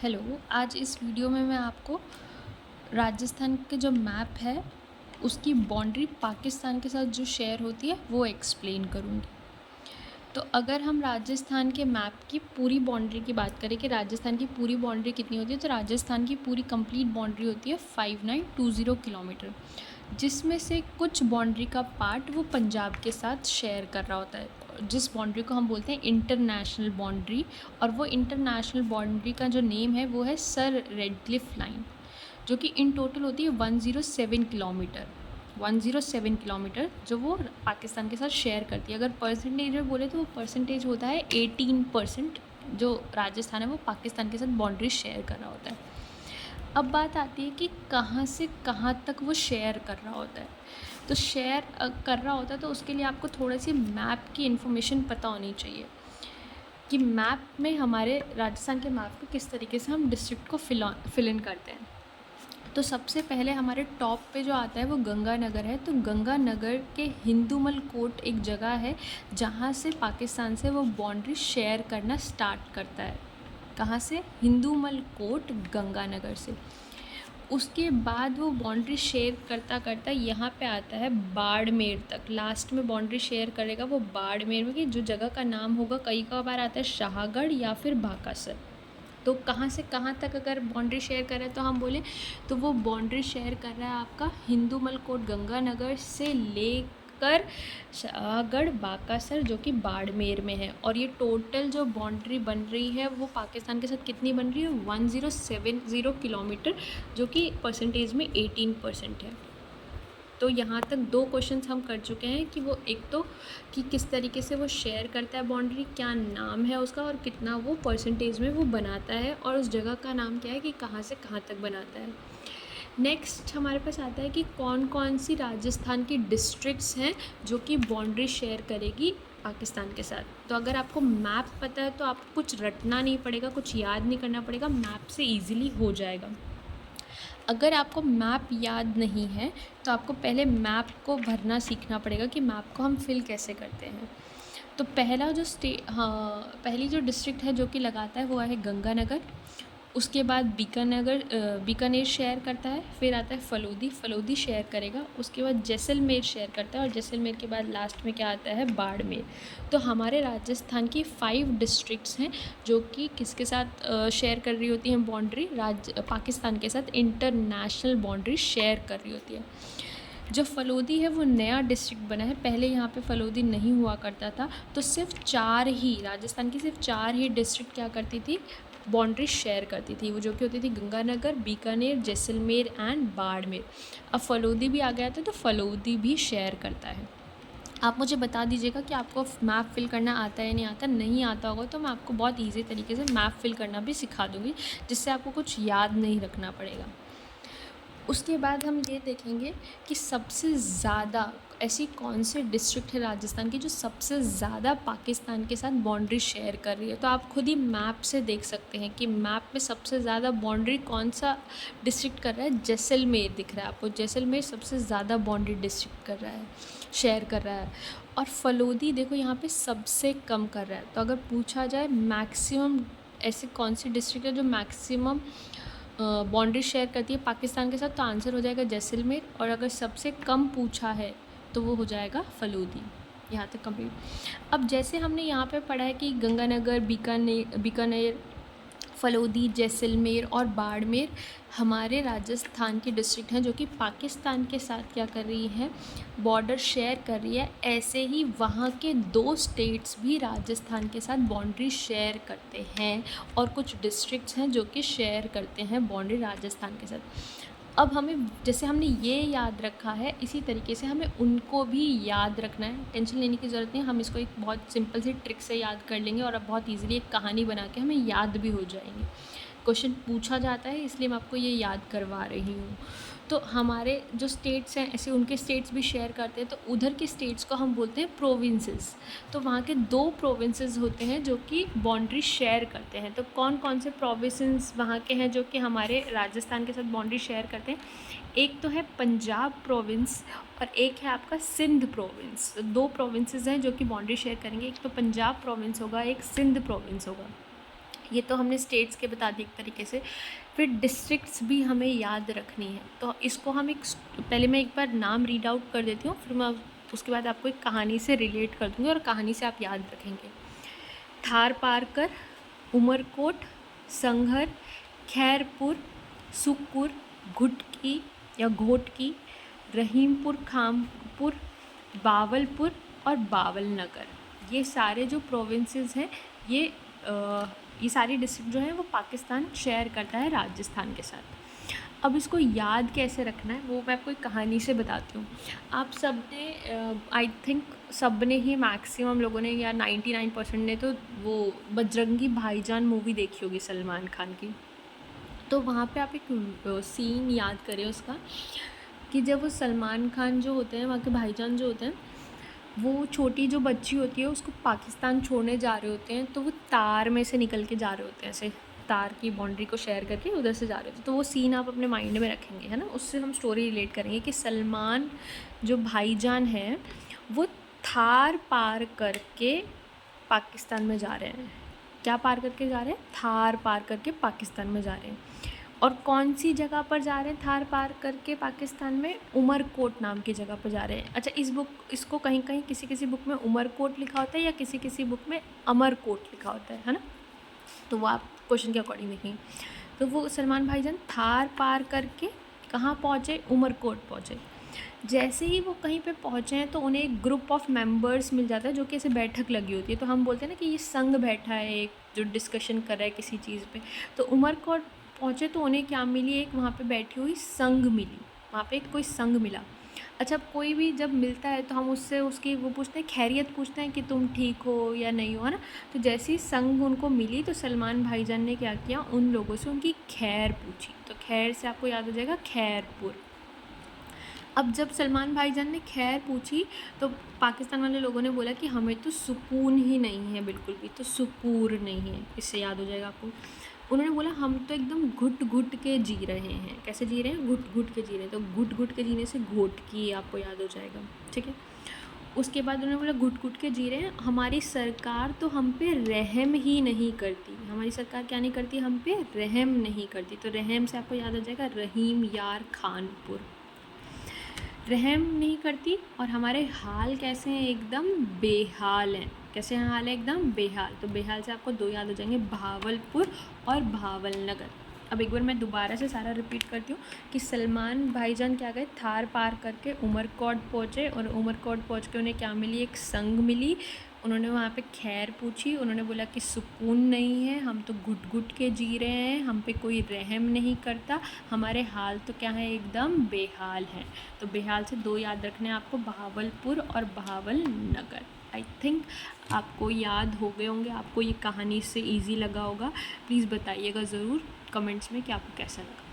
Hello, आज इस video में मैं आपको राजस्थान के जो मैप है, उसकी बाउंड्री पाकिस्तान के साथ जो शेयर होती है, वो एक्सप्लेन करूँगी। तो अगर हम राजस्थान के मैप की पूरी बाउंड्री की बात करें कि राजस्थान की पूरी बाउंड्री कितनी होती है, तो राजस्थान की पूरी कंप्लीट बाउंड्री होती है 5920 किलोमीटर, जिसमें से कुछ बाउंड्री का पार्ट वो पंजाब के साथ शेयर कर रहा होता है, जिस बाउंड्री को हम बोलते हैं इंटरनेशनल बाउंड्री। और वो इंटरनेशनल बाउंड्री का जो नेम है वो है सर रेडक्लिफ लाइन, जो कि इन टोटल होती है 107 किलोमीटर जो वो पाकिस्तान के साथ शेयर करती है। अगर परसेंटेज में बोले तो वो परसेंटेज होता है 18%, जो राजस्थान है वो पाकिस्तान के साथ बाउंड्री शेयर कर रहा होता है। अब बात आती है कि कहाँ से कहाँ तक वो शेयर कर रहा होता है। तो शेयर कर रहा होता है तो उसके लिए आपको थोड़ी सी मैप की इन्फॉर्मेशन पता होनी चाहिए कि मैप में हमारे राजस्थान के मैप में किस तरीके से हम डिस्ट्रिक्ट को फिल इन करते हैं। तो सबसे पहले हमारे टॉप पे जो आता है वो गंगानगर है। तो गंगानगर के हिंदूमल कोट एक जगह है जहाँ से पाकिस्तान से वो बाउंड्री शेयर करना स्टार्ट करता है। कहाँ से? हिंदूमल कोट गंगानगर से। उसके बाद वो बाउंड्री शेयर करता करता यहाँ पे आता है बाड़मेर तक। लास्ट में बाउंड्री शेयर करेगा वो बाड़मेर में, कि जो जगह का नाम होगा कई बार आता है शाहगढ़ या फिर बाकासर। तो कहाँ से कहाँ तक अगर बाउंड्री शेयर कर रहा है तो हम बोले तो वो बाउंड्री शेयर कर रहा है आपका हिंदूमल कोट गंगानगर से लेकर शाहगढ़ बाकासर, जो कि बाड़मेर में है। और ये टोटल जो बाउंड्री बन रही है वो पाकिस्तान के साथ कितनी बन रही है? 1070 किलोमीटर, जो कि परसेंटेज में 18% है। तो यहाँ तक दो क्वेश्चंस हम कर चुके हैं कि वो एक तो कि किस तरीके से वो शेयर करता है बाउंड्री, क्या नाम है उसका और कितना वो परसेंटेज में वो बनाता है, और उस जगह का नाम क्या है कि कहाँ से कहाँ तक बनाता है। नेक्स्ट हमारे पास आता है कि कौन कौन सी राजस्थान की डिस्ट्रिक्ट्स हैं जो कि बाउंड्री शेयर करेगी पाकिस्तान के साथ। तो अगर आपको मैप पता है तो आपको कुछ रटना नहीं पड़ेगा, कुछ याद नहीं करना पड़ेगा, मैप से ईजिली हो जाएगा। अगर आपको मैप याद नहीं है तो आपको पहले मैप को भरना सीखना पड़ेगा कि मैप को हम फिल कैसे करते हैं। तो पहला जो पहली जो डिस्ट्रिक्ट है जो कि लगाता है वो है गंगानगर। उसके बाद बीकानेर शेयर करता है। फिर आता है फलोदी शेयर करेगा। उसके बाद जैसलमेर शेयर करता है, और जैसलमेर के बाद लास्ट में क्या आता है? बाड़मेर। तो हमारे राजस्थान की 5 डिस्ट्रिक्ट्स हैं जो कि किसके साथ शेयर कर रही होती हैं बाउंड्री? पाकिस्तान के साथ इंटरनेशनल बाउंड्री शेयर कर रही होती है। जो फलोदी है वो नया डिस्ट्रिक्ट बना है, पहले यहाँ पे फलोदी नहीं हुआ करता था। तो राजस्थान की सिर्फ 4 ही डिस्ट्रिक्ट क्या करती थी? बाउंड्री शेयर करती थी, वो जो कि होती थी गंगानगर, बीकानेर, जैसलमेर एंड बाड़मेर। अब फलोदी भी आ गया था तो फलोदी भी शेयर करता है। आप मुझे बता दीजिएगा कि आपको मैप फिल करना आता है या नहीं आता। नहीं आता होगा तो मैं आपको बहुत ईजी तरीके से मैप फिल करना भी सिखा दूँगी, जिससे आपको कुछ याद नहीं रखना पड़ेगा। उसके बाद हम ये देखेंगे कि सबसे ज़्यादा ऐसी कौन सी डिस्ट्रिक्ट है राजस्थान की जो सबसे ज़्यादा पाकिस्तान के साथ बाउंड्री शेयर कर रही है। तो आप खुद ही मैप से देख सकते हैं कि मैप में सबसे ज़्यादा बाउंड्री कौन सा डिस्ट्रिक्ट कर रहा है। जैसलमेर दिख रहा है आपको, जैसलमेर सबसे ज़्यादा बाउंड्री डिस्ट्रिक्ट कर रहा है, शेयर कर रहा है। और फलोदी देखो यहाँ पे सबसे कम कर रहा है। तो अगर पूछा जाए मैक्सिमम ऐसी कौन सी डिस्ट्रिक्ट है जो मैक्सिमम बाउंड्री शेयर करती है पाकिस्तान के साथ, तो आंसर हो जाएगा जैसलमेर। और अगर सबसे कम पूछा है तो वो हो जाएगा फलोदी। यहाँ तक कंप्लीट। अब जैसे हमने यहाँ पे पढ़ा है कि गंगानगर, बीकानेर, फलोदी, जैसलमेर और बाड़मेर हमारे राजस्थान की डिस्ट्रिक्ट हैं जो कि पाकिस्तान के साथ क्या कर रही है? बॉर्डर शेयर कर रही है। ऐसे ही वहाँ के 2 स्टेट्स भी राजस्थान के साथ बाउंड्री शेयर करते हैं, और कुछ डिस्ट्रिक्ट्स हैं जो कि शेयर करते हैं बाउंड्री राजस्थान के साथ। अब हमें जैसे हमने ये याद रखा है, इसी तरीके से हमें उनको भी याद रखना है। टेंशन लेने की ज़रूरत नहीं, हम इसको एक बहुत सिंपल सी ट्रिक से याद कर लेंगे और अब बहुत ईज़िली एक कहानी बना के हमें याद भी हो जाएंगी। क्वेश्चन पूछा जाता है इसलिए मैं आपको ये याद करवा रही हूँ। तो हमारे जो स्टेट्स हैं ऐसे उनके स्टेट्स भी शेयर करते हैं, तो उधर के स्टेट्स को हम बोलते हैं प्रोविंसेस। तो वहाँ के 2 प्रोविंसेस होते हैं जो कि बाउंड्री शेयर करते हैं। तो कौन कौन से प्रोविंसेस वहाँ के हैं जो कि हमारे राजस्थान के साथ बाउंड्री शेयर करते हैं? एक तो है पंजाब प्रोविंस और एक है आपका सिंध प्रोविंस। तो 2 प्रोविंसेस हैं जो कि बाउंड्री शेयर करेंगे, एक तो पंजाब प्रोविंस होगा, एक सिंध प्रोविंस होगा। ये तो हमने स्टेट्स के बता दिए एक तरीके से। फिर डिस्ट्रिक्ट्स भी हमें याद रखनी है, तो इसको हम पहले मैं एक बार नाम रीड आउट कर देती हूँ, फिर मैं उसके बाद आपको एक कहानी से रिलेट कर दूँगी और कहानी से आप याद रखेंगे। थार पारकर, उमरकोट, संघर, खैरपुर, सुखपुर, घुटकी या घोटकी, रहीमपुर खामपुर, बावलपुर और बावल नगर, ये सारे जो प्रोविंसेस हैं ये सारी डिस्ट्रिक्ट जो है वो पाकिस्तान शेयर करता है राजस्थान के साथ। अब इसको याद कैसे रखना है वो मैं आपको एक कहानी से बताती हूँ। आप सब ने आई थिंक सब ने ही मैक्सिमम लोगों ने या 99% ने तो वो बजरंगी भाईजान मूवी देखी होगी सलमान खान की। तो वहाँ पे आप एक सीन याद करें उसका, कि जब वो सलमान खान जो होते हैं, वहाँ के भाईजान जो होते हैं, वो छोटी जो बच्ची होती है उसको पाकिस्तान छोड़ने जा रहे होते हैं, तो वो तार में से निकल के जा रहे होते हैं, ऐसे तार की बाउंड्री को शेयर करके उधर से जा रहे होते हैं। तो वो सीन आप अपने माइंड में रखेंगे, है ना, उससे हम स्टोरी रिलेट करेंगे कि सलमान जो भाईजान है वो थार पार करके पाकिस्तान में जा रहे हैं। क्या पार करके जा रहे हैं? थार पार करके पाकिस्तान में जा रहे हैं। और कौन सी जगह पर जा रहे हैं थार पार करके पाकिस्तान में? उमरकोट नाम की जगह पर जा रहे हैं। अच्छा, इसको कहीं कहीं किसी किसी बुक में उमरकोट लिखा होता है या किसी किसी बुक में अमरकोट लिखा होता है ना, तो वो आप क्वेश्चन के अकॉर्डिंग देखेंगे। तो वो सलमान भाईजान थार पार करके कहाँ पहुँचे? उमरकोट पहुँचे। जैसे ही वो कहीं पे पहुँचे हैं तो उन्हें एक ग्रुप ऑफ मेंबर्स मिल जाता है, जो कि ऐसे बैठक लगी होती है। तो हम बोलते हैं ना कि ये संघ बैठा है, एक जो डिस्कशन कर रहा है किसी चीज़ पे। तो उमरकोट पहुँचे तो उन्हें क्या मिली? एक वहाँ पे बैठी हुई संघ मिली, वहाँ पे कोई संघ मिला। अच्छा, कोई भी जब मिलता है तो हम उससे उसकी वो पूछते हैं, खैरियत पूछते हैं कि तुम ठीक हो या नहीं हो, है ना। तो जैसे ही संघ उनको मिली तो सलमान भाईजान ने क्या किया? उन लोगों से उनकी खैर पूछी। तो खैर से आपको याद हो जाएगा खैरपुर। अब जब सलमान भाईजान ने खैर पूछी तो पाकिस्तान वाले लोगों ने बोला कि हमें तो सुकून ही नहीं है, बिल्कुल भी, तो सुकूर नहीं है। इससे याद हो जाएगा आपको। उन्होंने बोला हम तो एकदम घुट घुट के जी रहे हैं। कैसे जी रहे हैं? घुट घुट के जी रहे हैं। तो घुट घुट के जीने से घोटकी आपको याद हो जाएगा, ठीक है। उसके बाद उन्होंने बोला घुट घुट के जी रहे हैं, हमारी सरकार तो हम पे रहम ही नहीं करती। हमारी सरकार क्या नहीं करती? हम पे रहम नहीं करती। तो रहम से आपको याद आ जाएगा रहीम यार खानपुर। रहम नहीं करती और हमारे हाल कैसे हैं? एकदम बेहाल हैं। कैसे हैं हाल है? एकदम बेहाल। तो बेहाल से आपको दो याद हो जाएंगे, भावलपुर और भावल नगर। अब एक बार मैं दोबारा से सारा रिपीट करती हूँ कि सलमान भाईजान क्या गए? थार पार करके उमरकोट पहुँचे और उमरकोट पहुँच के उन्हें क्या मिली? एक संग मिली। उन्होंने वहाँ पे खैर पूछी। उन्होंने बोला कि सुकून नहीं है, हम तो घुट घुट के जी रहे हैं, हम पे कोई रहम नहीं करता, हमारे हाल तो क्या है? एकदम बेहाल हैं। तो बेहाल से दो याद रखने हैं आपको, भावलपुर और भावल नगर। आई थिंक आपको याद हो गए होंगे, आपको ये कहानी से इजी लगा होगा। प्लीज़ बताइएगा ज़रूर कमेंट्स में कि आपको कैसा लगा।